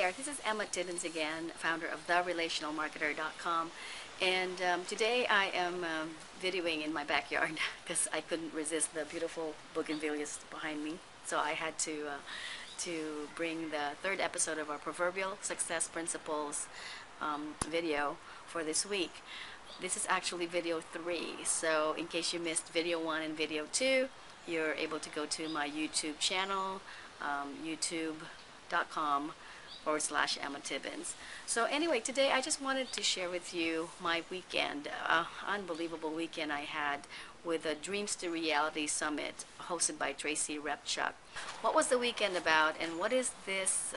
there, this is Emma Tibbins again, founder of TheRelationalMarketer.com, and today I am videoing in my backyard because I couldn't resist the beautiful bougainvilleas behind me, so I had to bring the third episode of our Proverbial Success Principles video for this week. This is actually video 3, so in case you missed video 1 and video 2, you're able to go to my YouTube channel, youtube.com/Emma Tibbins. So anyway, today I just wanted to share with you my weekend, unbelievable weekend I had with the Dreams to Reality Summit hosted by Tracy Repchuk. What was the weekend about, and what is this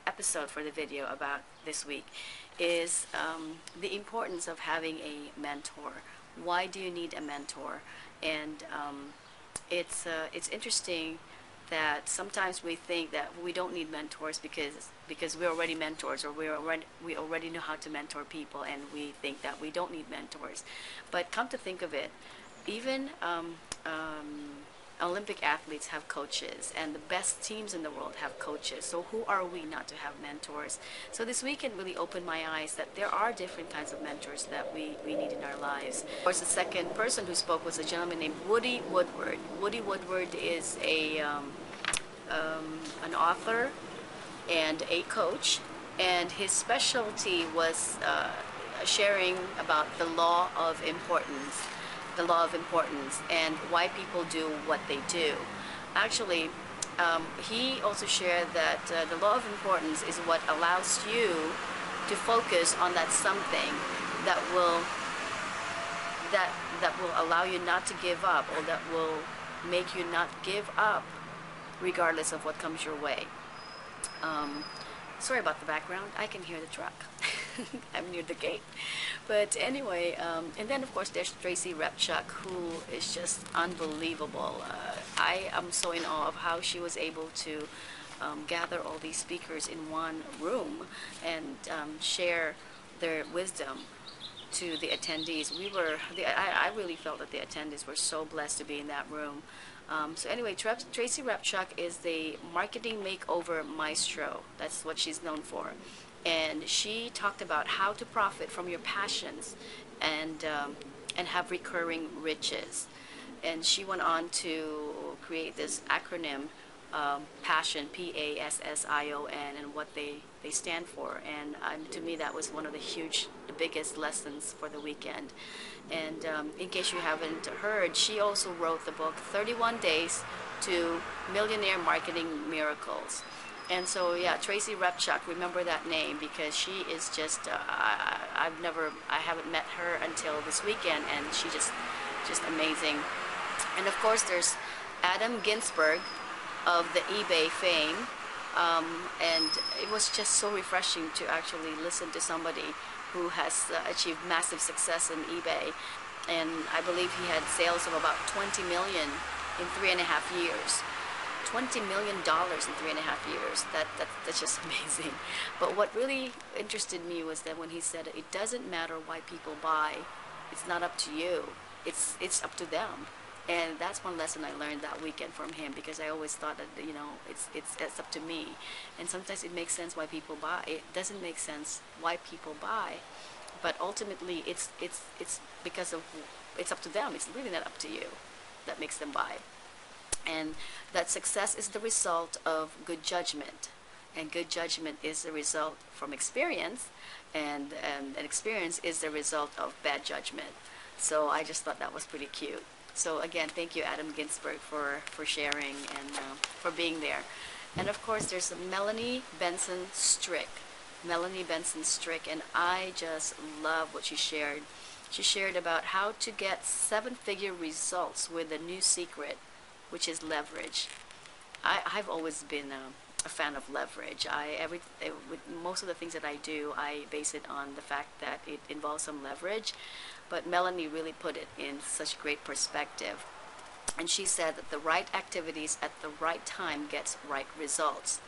episode for the video about this week is the importance of having a mentor. Why do you need a mentor? And it's interesting that sometimes we think that we don't need mentors because we're already mentors, or we already know how to mentor people, and we think that we don't need mentors. But come to think of it, even Olympic athletes have coaches, and the best teams in the world have coaches. So who are we not to have mentors? So this weekend really opened my eyes that there are different kinds of mentors that we need in our lives. Of course, the second person who spoke was a gentleman named Woodward. Woody Woodward is an author and a coach, and his specialty was sharing about the law of importance. And why people do what they do. Actually, he also shared that the law of importance is what allows you to focus on that something that will allow you not to give up, or that will make you not give up regardless of what comes your way. Sorry about the background. I can hear the truck. I'm near the gate. But anyway, and then of course there's Tracy Repchuk, who is just unbelievable. I am so in awe of how she was able to gather all these speakers in one room and share their wisdom to the attendees. I really felt that the attendees were so blessed to be in that room. So anyway, Tracy Repchuk is the marketing makeover maestro. That's what she's known for. And she talked about how to profit from your passions and have recurring riches. And she went on to create this acronym, PASSION, PASSION, and what they stand for. And to me, that was one of the biggest lessons for the weekend. And in case you haven't heard, she also wrote the book 31 Days to Millionaire Marketing Miracles. And so, yeah, Tracy Repchuk, remember that name, because she is just, I haven't met her until this weekend, and she just amazing. And of course, there's Adam Ginsberg of the eBay fame, and it was just so refreshing to actually listen to somebody who has achieved massive success in eBay. And I believe he had sales of about 20 million in 3.5 years. $20 million in 3.5 years. That's just amazing. But what really interested me was that when he said it doesn't matter why people buy, it's not up to you. It's up to them. And that's one lesson I learned that weekend from him, because I always thought that it's up to me. And sometimes it makes sense why people buy. It doesn't make sense why people buy, but ultimately it's because of it's up to them. It's really not up to you that makes them buy. And that success is the result of good judgment, and good judgment is the result from experience, and experience is the result of bad judgment. So I just thought that was pretty cute. So again, thank you, Adam Ginsberg, for sharing and for being there. And of course, there's Melanie Benson Strick. Melanie Benson Strick, and I just love what she shared. She shared about how to get 7-figure results with a new secret, which is leverage. I've always been a fan of leverage. With most of the things that I do, I base it on the fact that it involves some leverage. But Melanie really put it in such great perspective. And she said that the right activities at the right time gets right results.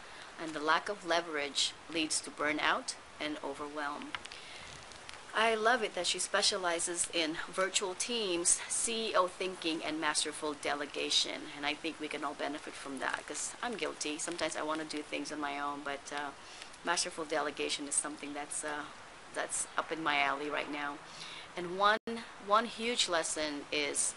And the lack of leverage leads to burnout and overwhelm. I love it that she specializes in virtual teams, CEO thinking, and masterful delegation. And I think we can all benefit from that, because I'm guilty. Sometimes I want to do things on my own, but masterful delegation is something that's up in my alley right now. And one huge lesson is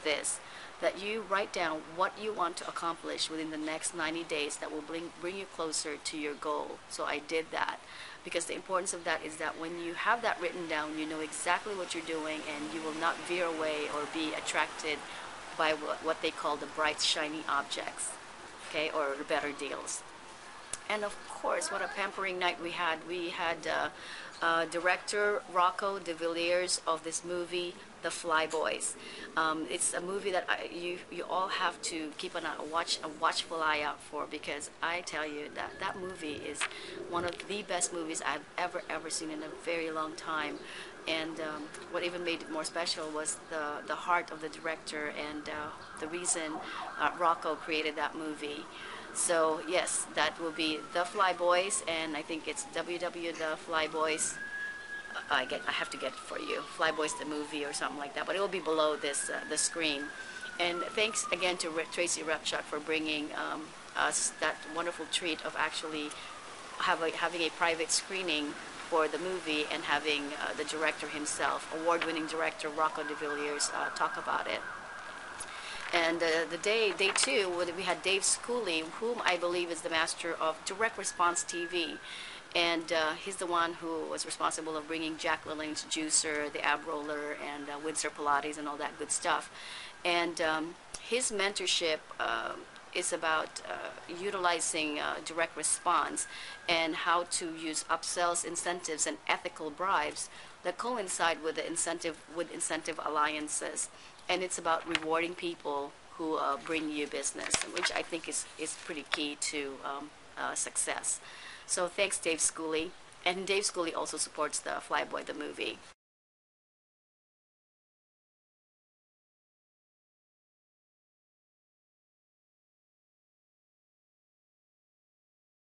this, that you write down what you want to accomplish within the next 90 days that will bring you closer to your goal. So I did that, because the importance of that is that when you have that written down, you know exactly what you're doing, and you will not veer away or be attracted by what they call the bright, shiny objects, okay, or the better deals. And of course, what a pampering night we had. We had director Rocco de Villiers of this movie, The Flyboys. It's a movie that you all have to keep a watchful eye out for, because I tell you that that movie is one of the best movies I've ever seen in a very long time. And what even made it more special was the heart of the director, and the reason Rocco created that movie. So yes, that will be The Flyboys, and I think it's www The Flyboys. I have to get it for you, Flyboys the movie or something like that. But it will be below this the screen. And thanks again to Tracy Repchuk for bringing us that wonderful treat of actually having a private screening for the movie, and having the director himself, award-winning director Rocco de Villiers, talk about it. And the day two, we had Dave Schooley, whom I believe is the master of direct response TV. And he's the one who was responsible of bringing Jack LaLanne's Juicer, the Ab Roller, and Windsor Pilates, and all that good stuff. And his mentorship is about utilizing direct response, and how to use upsells, incentives, and ethical bribes that coincide with incentive alliances. And it's about rewarding people who bring you business, which I think is pretty key to success. So thanks, Dave Schooley. And Dave Schooley also supports the Flyboy the movie.